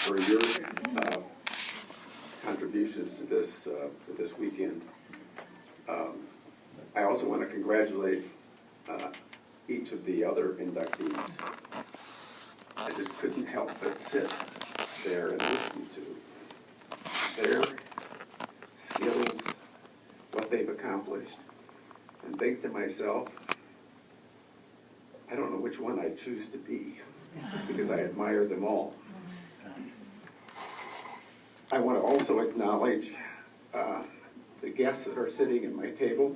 for your contributions to this weekend. I also want to congratulate each of the other inductees. I just couldn't help but sit there and listen to their skills, what they've accomplished, and think to myself, I don't know which one I'd choose to be, because I admire them all. I want to also acknowledge the guests that are sitting at my table,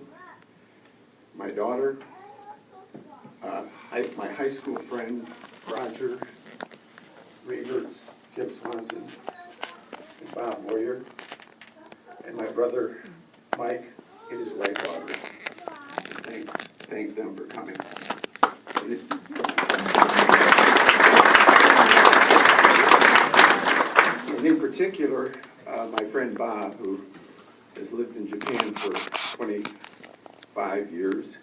my daughter, my high school friends, Roger Reberts, Jim Swanson, and Bob Moyer, and my brother Mike and his wife Audrey. Thank them for coming. And in particular, my friend Bob, who has lived in Japan for 25 years,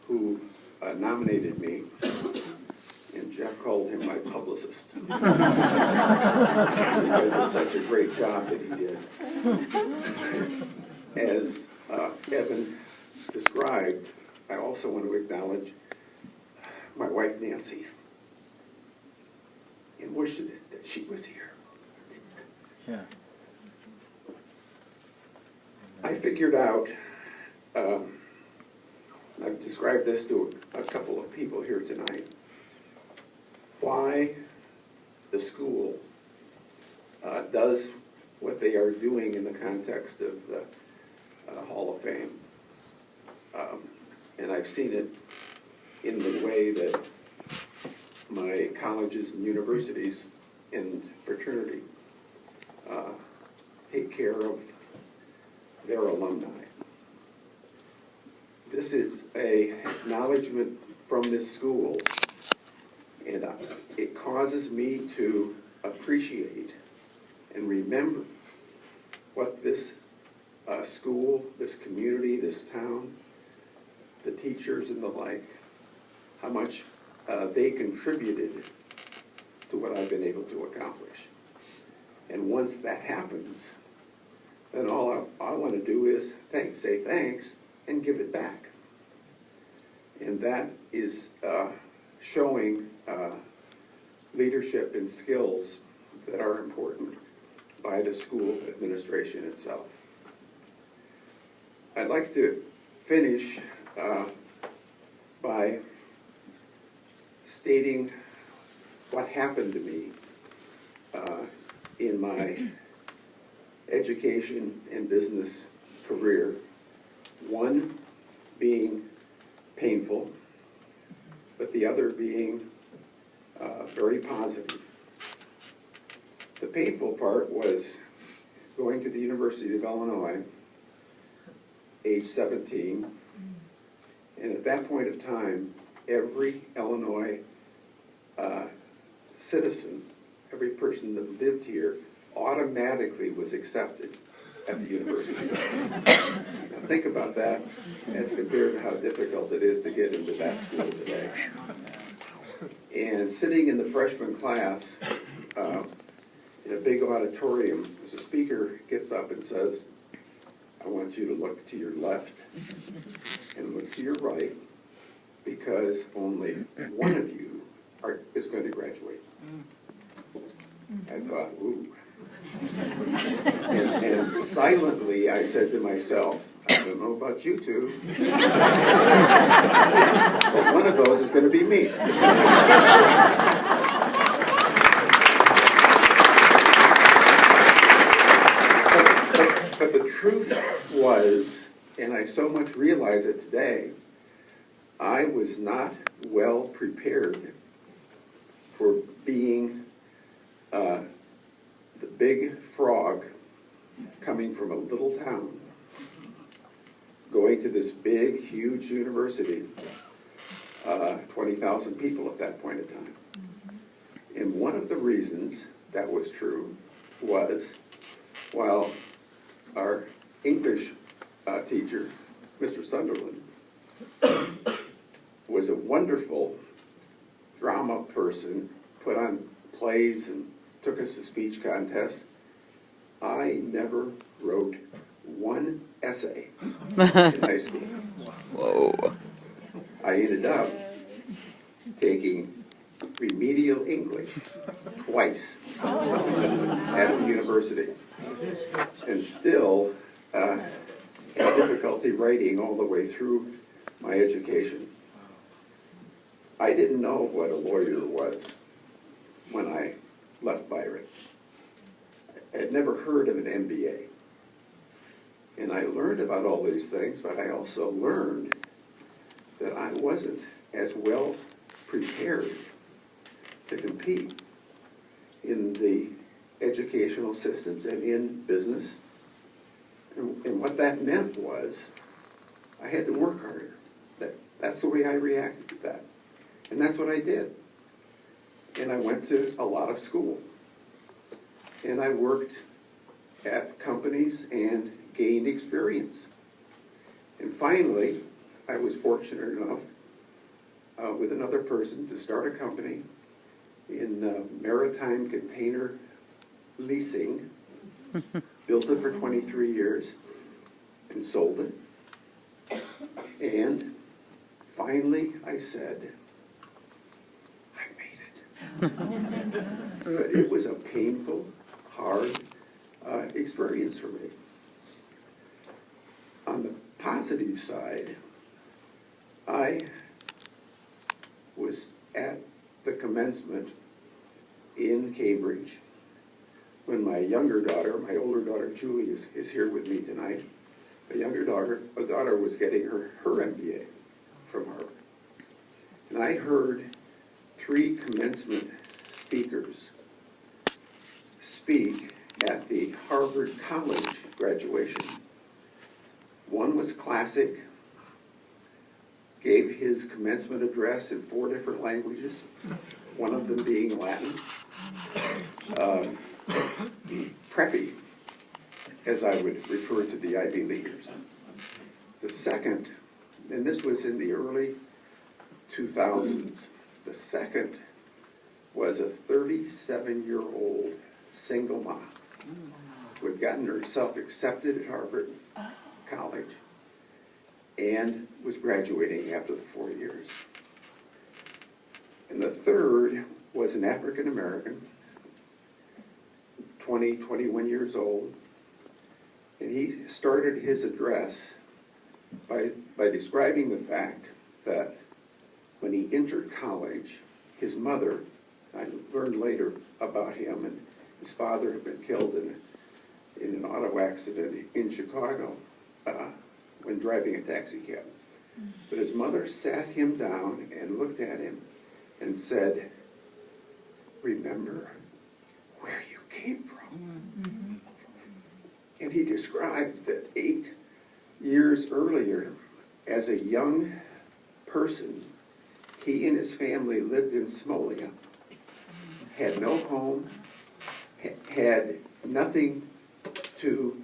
who nominated me, and Jeff called him my publicist because it's such a great job that he did. As Evan described, I also want to acknowledge my wife Nancy and wish that she was here. Yeah. I figured out, I've described this to a couple of people here tonight, why the school does what they are doing in the context of the Hall of Fame. And I've seen it in the way that my colleges and universities and fraternity take care of their alumni. This is an acknowledgement from this school, and it causes me to appreciate and remember what this school, this community, this town, the teachers and the like, how much they contributed to what I've been able to accomplish. And once that happens, then all I want to do is say thanks, and give it back. And that is showing leadership and skills that are important by the school administration itself. I'd like to finish by stating what happened to me in my education and business career. One being painful, but the other being very positive. The painful part was going to the University of Illinois, age 17, and at that point of time, every Illinois citizen, every person that lived here, automatically was accepted at the university. Now think about that as compared to how difficult it is to get into that school today. And sitting in the freshman class in a big auditorium, as a speaker gets up and says, I want you to look to your left and look to your right, because only one of you is going to graduate. I thought, ooh. And silently I said to myself, I don't know about you two, but one of those is going to be me. But the truth was, and I so much realize it today, I was not well prepared for being the big frog coming from a little town, going to this big, huge university, 20,000 people at that point in time. And one of the reasons that was true was, while our English teacher, Mr. Sunderland, was a wonderful drama person, put on plays and took us to speech contests. I never wrote one essay in high school. Whoa. I ended up taking remedial English twice at the university, and still had difficulty writing all the way through my education. I didn't know what a lawyer was when I left Byron. I had never heard of an MBA. And I learned about all these things, but I also learned that I wasn't as well prepared to compete in the educational systems and in business. And what that meant was I had to work harder. That's the way I reacted to that. And that's what I did. And I went to a lot of school. And I worked at companies and gained experience. And finally, I was fortunate enough with another person to start a company in maritime container leasing, built it for 23 years, and sold it. And finally, I said, I made it. But it was a painful, hard experience for me. On the positive side, I was at the commencement in Cambridge when my younger daughter, my older daughter Julie is here with me tonight. My younger daughter was getting her MBA from Harvard. And I heard 3 commencement speakers speak at the Harvard College graduation. One was classic, gave his commencement address in 4 different languages, one of them being Latin. Preppy, as I would refer to the Ivy Leaguers. The second, and this was in the early 2000s, the second was a 37-year-old single mom who had gotten herself accepted at Harvard College and was graduating after the 4 years. And the third was an African American, 21 years old, and he started his address by describing the fact that when he entered college, his mother, I learned later about him, and his father had been killed in an auto accident in Chicago when driving a taxi cab. But his mother sat him down and looked at him and said, "Remember where you came from." And he described that 8 years earlier, as a young person, he and his family lived in Somalia, had no home, had nothing to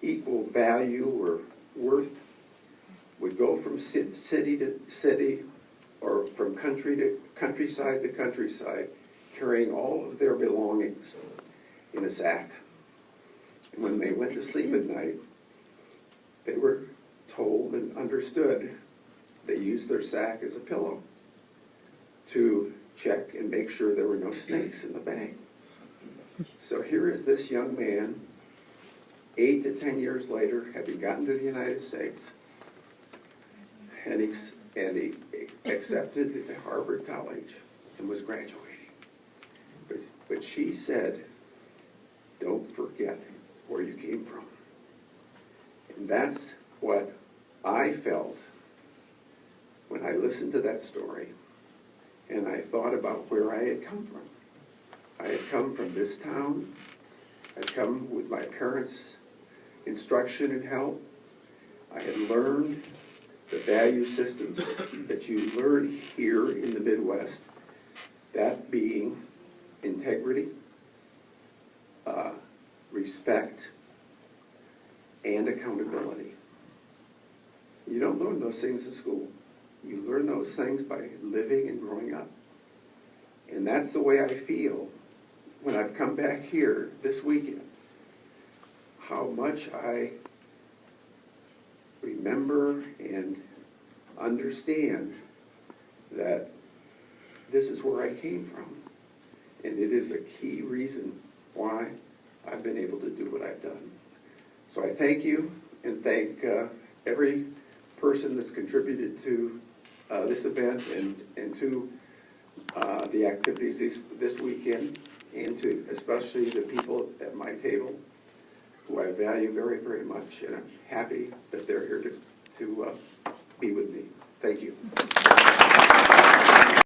equal value or worth, would go from city to city or from countryside to countryside, carrying all of their belongings in a sack. And when they went to sleep at night, they were told and understood they used their sack as a pillow to check and make sure there were no snakes in the bag. So here is this young man, 8 to 10 years later, having gotten to the United States, and he accepted at Harvard College and was graduating. But she said, "Don't forget where you came from." And that's what I felt when I listened to that story and I thought about where I had come from. I had come from this town. I'd come with my parents' instruction and help. I had learned the value systems that you learn here in the Midwest, that being integrity, respect, and accountability. You don't learn those things in school. You learn those things by living and growing up. And And that's the way I feel when I've come back here this weekend, how much I remember and understand that this is where I came from. And it is a key reason why I've been able to do what I've done. So I thank you and thank every person that's contributed to this event and to the activities this weekend, and to especially the people at my table who I value very, very much, and I'm happy that they're here to be with me. Thank you.